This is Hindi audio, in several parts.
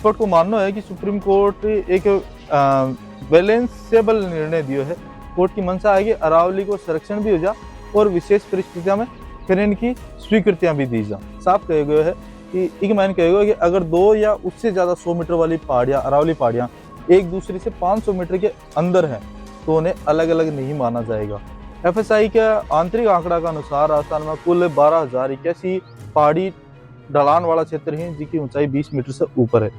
एक्सपर्ट को मानना है कि सुप्रीम कोर्ट एक बैलेंसेबल निर्णय दियो है। कोर्ट की मंशा है कि अरावली को संरक्षण भी हो जा और विशेष परिस्थितियों में खनन की स्वीकृतियां भी दी जा। साफ कहे गए है कि एक मैंने कहे गए कि अगर 2 या उससे ज्यादा 100 मीटर वाली पहाड़ियां, अरावली पहाड़ियां एक दूसरे से 500 मीटर के अंदर है तो उन्हें अलग अलग नहीं माना जाएगा। FSI के आंतरिक आंकड़ा के अनुसार राजस्थान में कुल 12,081 पहाड़ी ढलान वाला क्षेत्र है जिसकी ऊंचाई 20 मीटर से ऊपर है।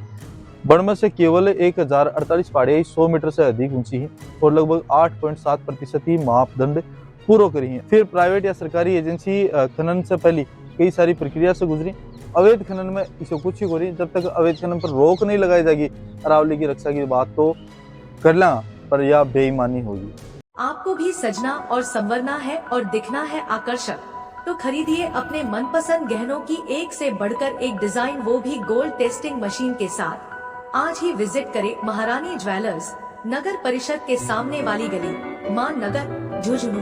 बड़मर से केवल 1048 पहाड़ियां 100 मीटर से अधिक ऊंची हैं और लगभग 8.7% ही मापदंड पूरा करी हैं। फिर प्राइवेट या सरकारी एजेंसी खनन से पहले कई सारी प्रक्रिया से गुजरी। अवैध खनन में इसे कुछ ही करी। जब तक अवैध खनन पर रोक नहीं लगाई जाएगी अरावली की रक्षा की बात तो कर लें, पर यह बेईमानी होगी। आपको भी सजना और संवरना है और दिखना है आकर्षक, तो खरीदिए अपने मनपसंद गहनों की एक से बढ़कर एक डिजाइन, वो भी गोल्ड टेस्टिंग मशीन के साथ। आज ही विजिट करें महारानी ज्वेलर्स, नगर परिषद के सामने वाली गली, मान नगर, झुंझुनू।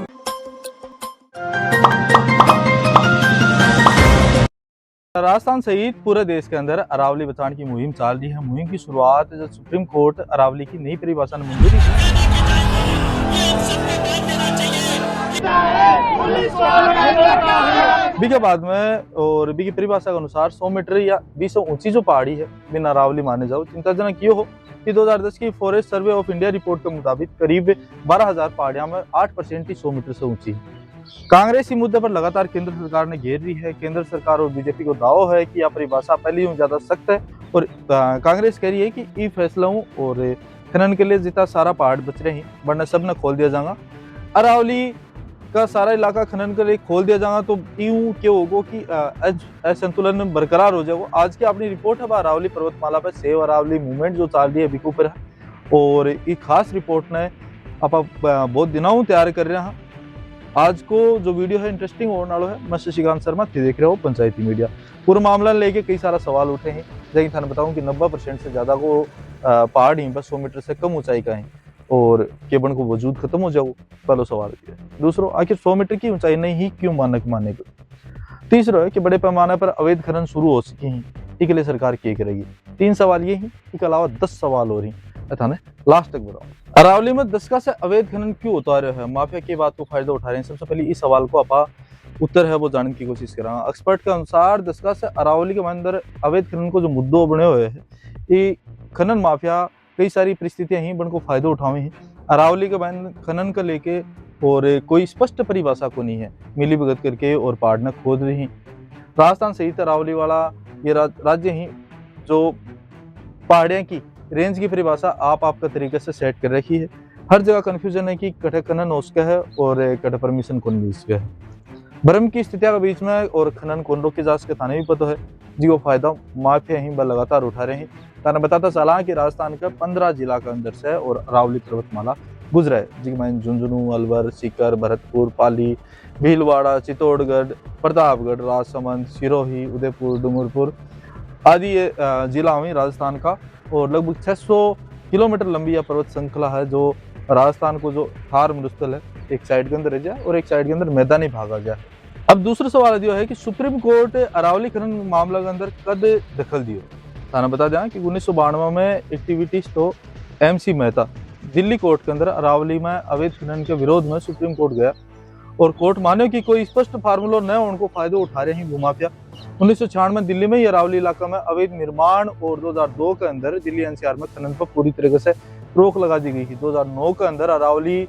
राजस्थान सहित पूरे देश के अंदर अरावली बचाने की मुहिम चल रही है। मुहिम की शुरुआत जब सुप्रीम कोर्ट अरावली की नई परिभाषा ने मंजूरी दी के बाद में और बी की परिभाषा के अनुसार 100 मीटर या 20 ऊंची जो पहाड़ी है बिना अरावली माने जाओ। चिंताजनक ये हो कि 2010 की forest survey of India report के मुताबिक करीब 12,000 पहाड़ियां में 8% ही 100 मीटर से ऊंची है। कांग्रेस इस मुद्दे पर लगातार केंद्र सरकार ने घेर रही है। केंद्र सरकार और बीजेपी को दावा है कि यह परिभाषा पहले ही ज्यादा सख्त है और कांग्रेस कह रही है कि ई फैसलों और खनन के लिए जितना सारा पहाड़ बच रहे हैं वरना सब ने खोल दिया जाएगा। अरावली का सारा इलाका खनन के लिए खोल दिया जाएगा तो यूं क्या होगा कि असंतुलन बरकरार हो जाएगा। आज की अपनी रिपोर्ट है अरावली पर्वतमाला पर सेव अरावली मूवमेंट जो चल रही है बिकू पर है और एक खास रिपोर्ट ने आप बहुत दिनों तैयार कर रहे हैं। आज को जो वीडियो है इंटरेस्टिंग होने वाला है। मैं शशिकांत शर्मा, थे देख रहे हो पंचायती मीडिया। पूरा मामला लेके कई सारा सवाल उठे हैं। जैसे थाने बताऊं कि 90% से ज्यादा को पहाड़ ही बस 100 मीटर से कम ऊंचाई का है और केबन को वजूद खत्म हो जाओ। पहला सवाल है। दूसरा, आखिर 100 मीटर की ऊंचाई नहीं ही क्यों मानक माने को। तीसरा है कि बड़े पैमाने पर अवैध खनन शुरू हो सके हैं, इसके लिए सरकार क्या करेगी। 3 सवाल ये हैं, इसके अलावा 10 सवाल हो रही है। थाने लास्ट तक बताओ अरावली में दशका से अवैध खनन क्यों होता रहा है, माफिया की बात को फायदा उठा रहे हैं। सबसे पहले इस सवाल को आप उत्तर है वो जानने की कोशिश कर रहा हूँ। एक्सपर्ट के अनुसार दशका से अरावली के अंदर अवैध खनन को जो मुद्दों बने हुए हैं ये खनन माफिया कई सारी परिस्थितियां ही बन को फायदा उठावे हैं। अरावली के खनन को लेके और कोई स्पष्ट परिभाषा को नहीं है, मिली भगत करके और पहाड़ न खोद रही। राजस्थान सहित अरावली वाला ये राज्य ही जो पहाड़ियां की रेंज की परिभाषा आपका तरीके से सेट कर रखी है। हर जगह कंफ्यूजन है कि कटे खनन उसका है और कटे परमिशन कौन भी उसका है। भ्रम की स्थितियों के बीच में और खनन कौन रोक के जांच के थाने भी पता है जिसको फायदा माफिया ही लगातार उठा रहे हैं। थाना बताता चला कि राजस्थान का 15 जिला के अंदर से और अरावली पर्वतमाला गुजरा है जिसमें झुंझुनू, अलवर, सीकर, भरतपुर, पाली, भीलवाड़ा, चित्तौड़गढ़, प्रतापगढ़, राजसमंद, सिरोही, उदयपुर, डूंगरपुर आदि जिला में राजस्थान का और लगभग 600 किलोमीटर लंबी यह पर्वत श्रृंखला है जो राजस्थान को जो थार मरुस्थल है एक साइड के अंदर रह जाए और एक साइड के अंदर मैदानी भागा जाए। अब दूसरा सवाल जो है कि सुप्रीम कोर्ट अरावली खनन मामला के अंदर कद दखल दियो। थाना बता दें कि 1992 में एक्टिविटीज तो MC मेहता दिल्ली कोर्ट के अंदर अरावली में अवैध खनन के विरोध में सुप्रीम कोर्ट गया और कोर्ट माने कि कोई स्पष्ट फार्मूला न उनको फायदा उठा रहे हैं भूमाफिया। 1996 में दिल्ली में अरावली इलाका में अवैध निर्माण और 2002 के अंदर दिल्ली NCR में खनन पर पूरी तरीके से रोक लगा दी गई थी। 2009 के अंदर अरावली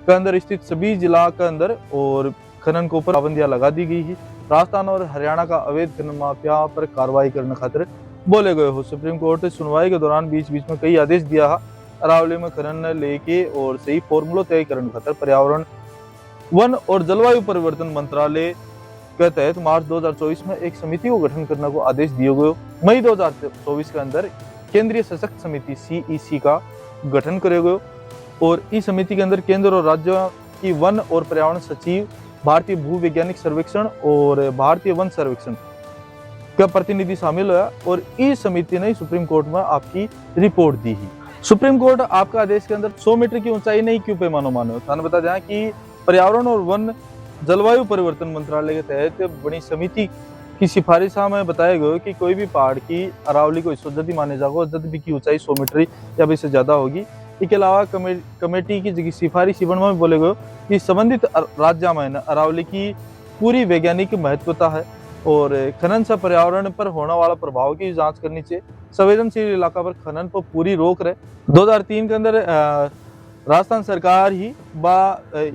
के अंदर स्थित सभी जिला के अंदर और खनन के ऊपर पाबंदियां लगा दी गई थी। राजस्थान और हरियाणा का अवैध खनन माफिया पर कार्रवाई करने खातिर बोले गए हो। सुप्रीम कोर्ट सुनवाई के दौरान बीच बीच में कई आदेश दिया है। अरावली में खनन लेके और सही फॉर्मूला तय करने खातिर पर्यावरण, वन और जलवायु परिवर्तन मंत्रालय के तहत मार्च 2024 में एक समिति को गठन करने को आदेश दिए गए। मई 2024 के अंदर केंद्रीय सशक्त समिति CEC का गठन करे गए और इस समिति के अंदर केंद्र और राज्यों की वन और पर्यावरण सचिव, भारतीय भूवैज्ञानिक सर्वेक्षण और भारतीय वन सर्वेक्षण का प्रतिनिधि शामिल हुआ और इस समिति ने सुप्रीम कोर्ट में आपकी रिपोर्ट दी है। सुप्रीम कोर्ट आपका आदेश के अंदर 100 मीटर की ऊंचाई नहीं क्यों पैमाना माने। थाने बता दें कि पर्यावरण और वन जलवायु परिवर्तन मंत्रालय के तहत बनी समिति की सिफारिश में बताया गया कि कोई भी पहाड़ की अरावली को जदि माने जागो जदि की ऊंचाई 100 मीटर या भी से ज्यादा होगी। इसके अलावा कमेटी की जगह सिफारिश में बोले गए कि संबंधित राज्य में अरावली की पूरी वैज्ञानिक महत्वता है और खनन से पर्यावरण पर होने वाला प्रभाव की जांच करनी चाहिए। संवेदनशील इलाका पर खनन पर पूरी रोक रहे। 2003 के अंदर राजस्थान सरकार ही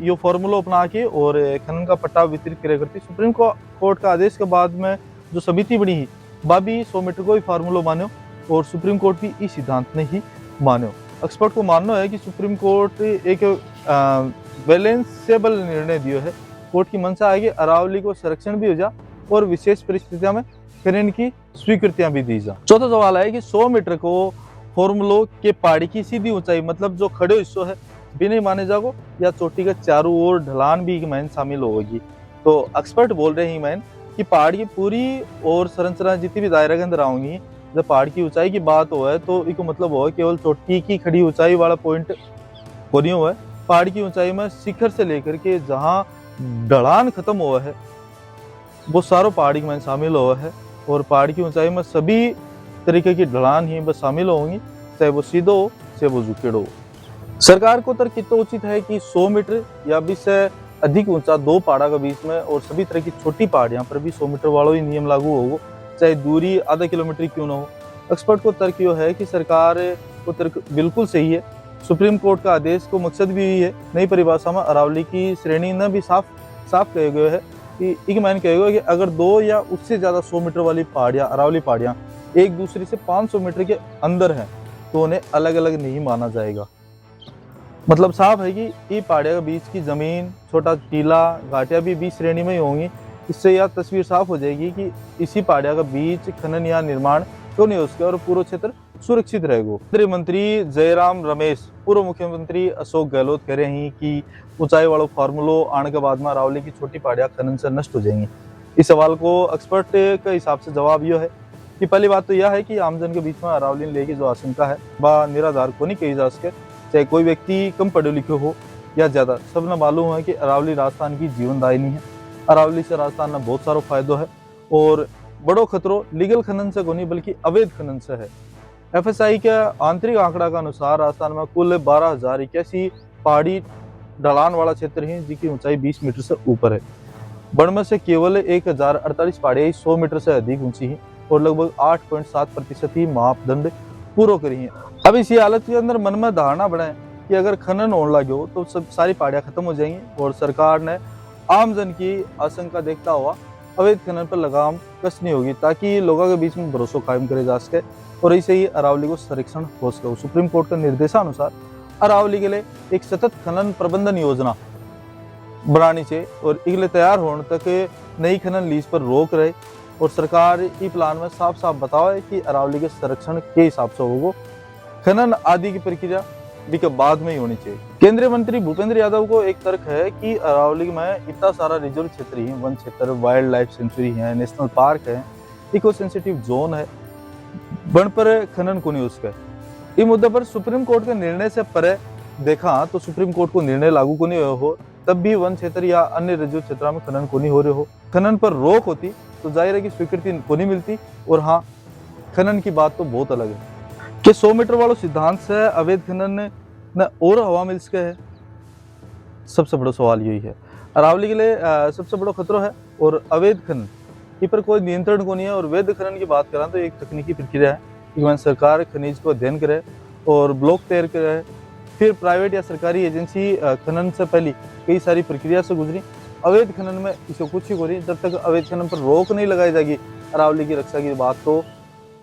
यो फॉर्मूला अपना के और खनन का पट्टा वितरित करे करती। सुप्रीम कोर्ट का आदेश के बाद में जो समिति बनी है वह भी 100 मीटर को ही फार्मूला मानो और सुप्रीम कोर्ट भी इस सिद्धांत ने ही मानो। एक्सपर्ट को मानना है कि सुप्रीम कोर्ट एक बैलेंसेबल निर्णय दियो है। कोर्ट की मंशा है कि अरावली को संरक्षण भी हो जा और विशेष परिस्थितियों में खनन की स्वीकृतियां भी दी जा। चौथा सवाल है कि 100 मीटर को फॉर्मूलो के पहाड़ी की सीधी ऊंचाई मतलब जो खड़े हिस्सों है भी नहीं माने जागो या चोटी के चारों ओर ढलान भी मैन शामिल होगी। तो एक्सपर्ट बोल रहे हैं मैन कि पहाड़ की पूरी और संरचना जितनी भी दायरा के अंदर आऊंगी जब पहाड़ की ऊंचाई की बात हो है तो इसको मतलब हो केवल चोटी की खड़ी ऊंचाई वाला पॉइंट को नहीं हुआ है। पहाड़ की ऊंचाई में शिखर से लेकर के जहाँ ढलान खत्म हुआ है वो सारों पहाड़ी में शामिल हुआ है और पहाड़ की ऊंचाई में सभी तरीके की ढलान ही बस शामिल होंगी, चाहे वो सीधो हो चाहे वो झुकेड़ हो। सरकार को तर्क कितना उचित है कि 100 मीटर या भी से अधिक ऊंचा दो पहाड़ा के बीच में और सभी तरह की छोटी पहाड़ियां पर भी 100 मीटर वालों ही नियम लागू होगा, चाहे दूरी आधा किलोमीटर क्यों ना हो। एक्सपर्ट को तर्क यो है कि सरकार को तर्क बिल्कुल सही है। सुप्रीम कोर्ट का आदेश को मकसद भी यही है। नई परिभाषा में अरावली की श्रेणी ने भी साफ कहे गए है कि एक मैंने कहे गए कि अगर दो या उससे ज्यादा 100 मीटर वाली पहाड़ियां अरावली पहाड़ियां एक दूसरे से 500 मीटर के अंदर हैं तो उन्हें अलग अलग नहीं माना जाएगा। मतलब साफ है कि ये पहाड़ियों के बीच की जमीन छोटा टीला घाटियां भी बीच श्रेणी में ही होंगी। इससे यह तस्वीर साफ हो जाएगी कि इसी पहाड़ियों के बीच खनन या निर्माण क्यों नहीं हो सके और पूरा क्षेत्र सुरक्षित रहेगा। केंद्रीय मंत्री जयराम रमेश पूर्व मुख्यमंत्री अशोक गहलोत कह रहे हैं कि ऊंचाई वाला फार्मूलो आने के बाद में अरावली की छोटी पहाड़ियां खनन से नष्ट हो जाएंगी। इस सवाल को एक्सपर्ट के हिसाब से जवाब यह है कि पहली बात तो यह है कि आमजन के बीच में अरावली लेने की जो आशंका है वह निराधार को नहीं कही जा सके। चाहे कोई व्यक्ति कम पढ़े लिखे हो या ज्यादा, सबने मालूम है कि अरावली राजस्थान की जीवनदायिनी है। अरावली से राजस्थान में बहुत सारा फायदो है और बड़ो खतरो लीगल खनन से को नहीं बल्कि अवैध खनन से है। FSI के आंतरिक आंकड़ा के अनुसार राजस्थान में कुल 12,081 पहाड़ी ढलान वाला क्षेत्र है जिसकी ऊंचाई 20 मीटर से ऊपर है। बन में से केवल 1048 पहाड़ियां 100 मीटर से अधिक ऊंची है और लगभग 8.7% ही मापदंड पूरा करी है। अब इसी हालत के अंदर मन में धारणा बनाए कि अगर खनन होने लगे हो तो सब सारी पहाड़ियां खत्म हो जाएंगी और सरकार ने आमजन की आशंका देखता हुआ अवैध खनन पर लगाम कसनी होगी ताकि लोगों के बीच में भरोसा कायम करे जा सके और ऐसे ही अरावली को संरक्षण हो सके। सुप्रीम कोर्ट के निर्देशानुसार अरावली के लिए एक सतत खनन प्रबंधन योजना बनानी चाहिए और इसके लिए तैयार होने तक नई खनन लीज पर रोक रहे और सरकार ई प्लान में साफ साफ बताओ है कि अरावली के संरक्षण के हिसाब से होगा। खनन आदि की प्रक्रिया भी के बाद में ही होनी चाहिए। केंद्रीय मंत्री भूपेंद्र यादव को एक तर्क है कि अरावली में इतना सारा रिजर्व क्षेत्र है, वन क्षेत्र, वाइल्ड लाइफ सेंचुरी है, नेशनल पार्क है, इको सेंसिटिव जोन है, वन पर खनन को नहीं उसका। इस मुद्दे पर सुप्रीम कोर्ट के निर्णय से परे देखा तो सुप्रीम कोर्ट को निर्णय लागू को नहीं हो तब भी वन क्षेत्र या अन्य रिजर्व क्षेत्रों में खनन को नहीं हो रहे हो। खनन पर रोक होती तो जाहिर है कि स्वीकृति को नहीं मिलती और हाँ खनन की बात तो बहुत अलग है कि 100 मीटर वालों सिद्धांत से अवैध खनन न और हवा मिल सके है। सबसे बड़ा सवाल यही है। अरावली के लिए सबसे बड़ा खतरा है और अवैध खनन इस पर कोई नियंत्रण को नहीं है और वैध खनन की बात करें तो एक तकनीकी प्रक्रिया है कि सरकार खनिज को अध्ययन करे और ब्लॉक तैयार करे, फिर प्राइवेट या सरकारी एजेंसी खनन से पहले कई सारी प्रक्रिया से गुजरी। अवैध खनन में इसे कुछ ही करी जब तक अवैध खनन पर रोक नहीं लगाई जाएगी अरावली की रक्षा की बात तो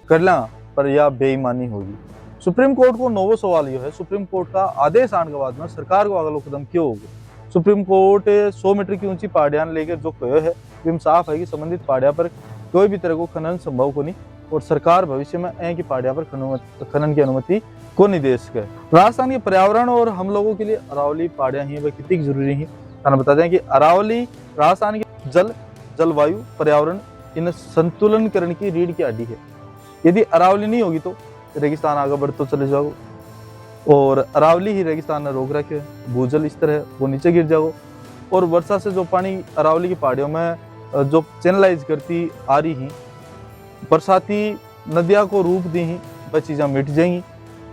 करना पर यह बेईमानी होगी। सुप्रीम कोर्ट को नोवो सवाल यह है, सुप्रीम कोर्ट का आदेश आने के बाद में सरकार को अगला कदम क्यों होगा। सुप्रीम कोर्ट 100 मीटर की ऊंची पहाड़ियां लेकर जो कहे है वह साफ है कि संबंधित पहाड़ियां पर कोई भी तरह को खनन संभव को नहीं और सरकार भविष्य में ऐ की पहाड़ियां पर खनन की अनुमति को नहीं दे सके। राजस्थान के पर्यावरण और हम लोगों के लिए अरावली पहाड़ियां ही वह कितनी जरूरी है। बता दें कि अरावली राजस्थान के जलवायु पर्यावरण इन संतुलन करने की रीढ़ की हड्डी है। यदि अरावली नहीं होगी तो रेगिस्तान आगे बढ़ तो चले जाओ और अरावली ही रेगिस्तान ने रोक रखे, भूजल स्तर है वो नीचे गिर जाओ और वर्षा से जो पानी अरावली की पहाड़ियों में जो चैनलाइज करती आ रही हैं, बरसाती नदियाँ को रूप दी हैं, वह चीज़ें मिट जाएंगी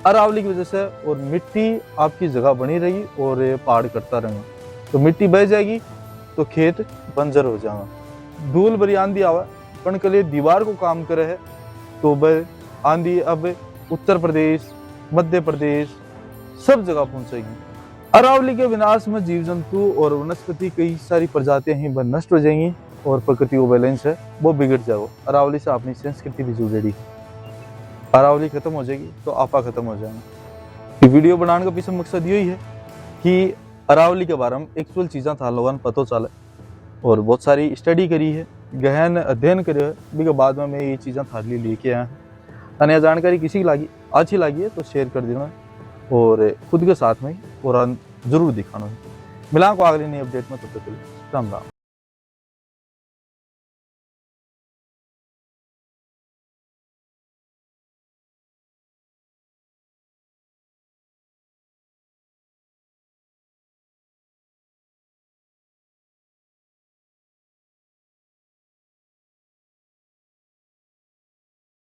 अरावली की वजह से, और मिट्टी आपकी जगह बनी रहेगी और ये पहाड़ करता रहेगा। तो मिट्टी बह जाएगी तो खेत बंजर हो जाएगा। धूल भरी आंधी आवा कणकले दीवार को काम करे है, तो वह आंधी अब उत्तर प्रदेश, मध्य प्रदेश सब जगह पहुंचेगी। अरावली के विनाश में जीव जंतु और वनस्पति कई सारी प्रजातियां ही वह नष्ट हो जाएंगी और प्रकृति वो बैलेंस है वो बिगड़ जाएगा। अरावली से अपनी संस्कृति भी जुड़ेगी। अरावली खत्म हो जाएगी तो आपा खत्म हो जाएगा। ये वीडियो बनाने का पीछे मकसद यही है कि अरावली के बारे में एक्चुअल चीज़ें था लोगों को पता चले, और बहुत सारी स्टडी करी है, गहन अध्ययन करे है, भी बाद में मैं ये चीज़ें थारे लिए लेके आया हूँ। अने जानकारी किसी की लगी अच्छी लगी है तो शेयर कर देना, और खुद के साथ में और जरूर दिखाना। मिला को अगली नई अपडेट में, तब तक के लिए राम राम।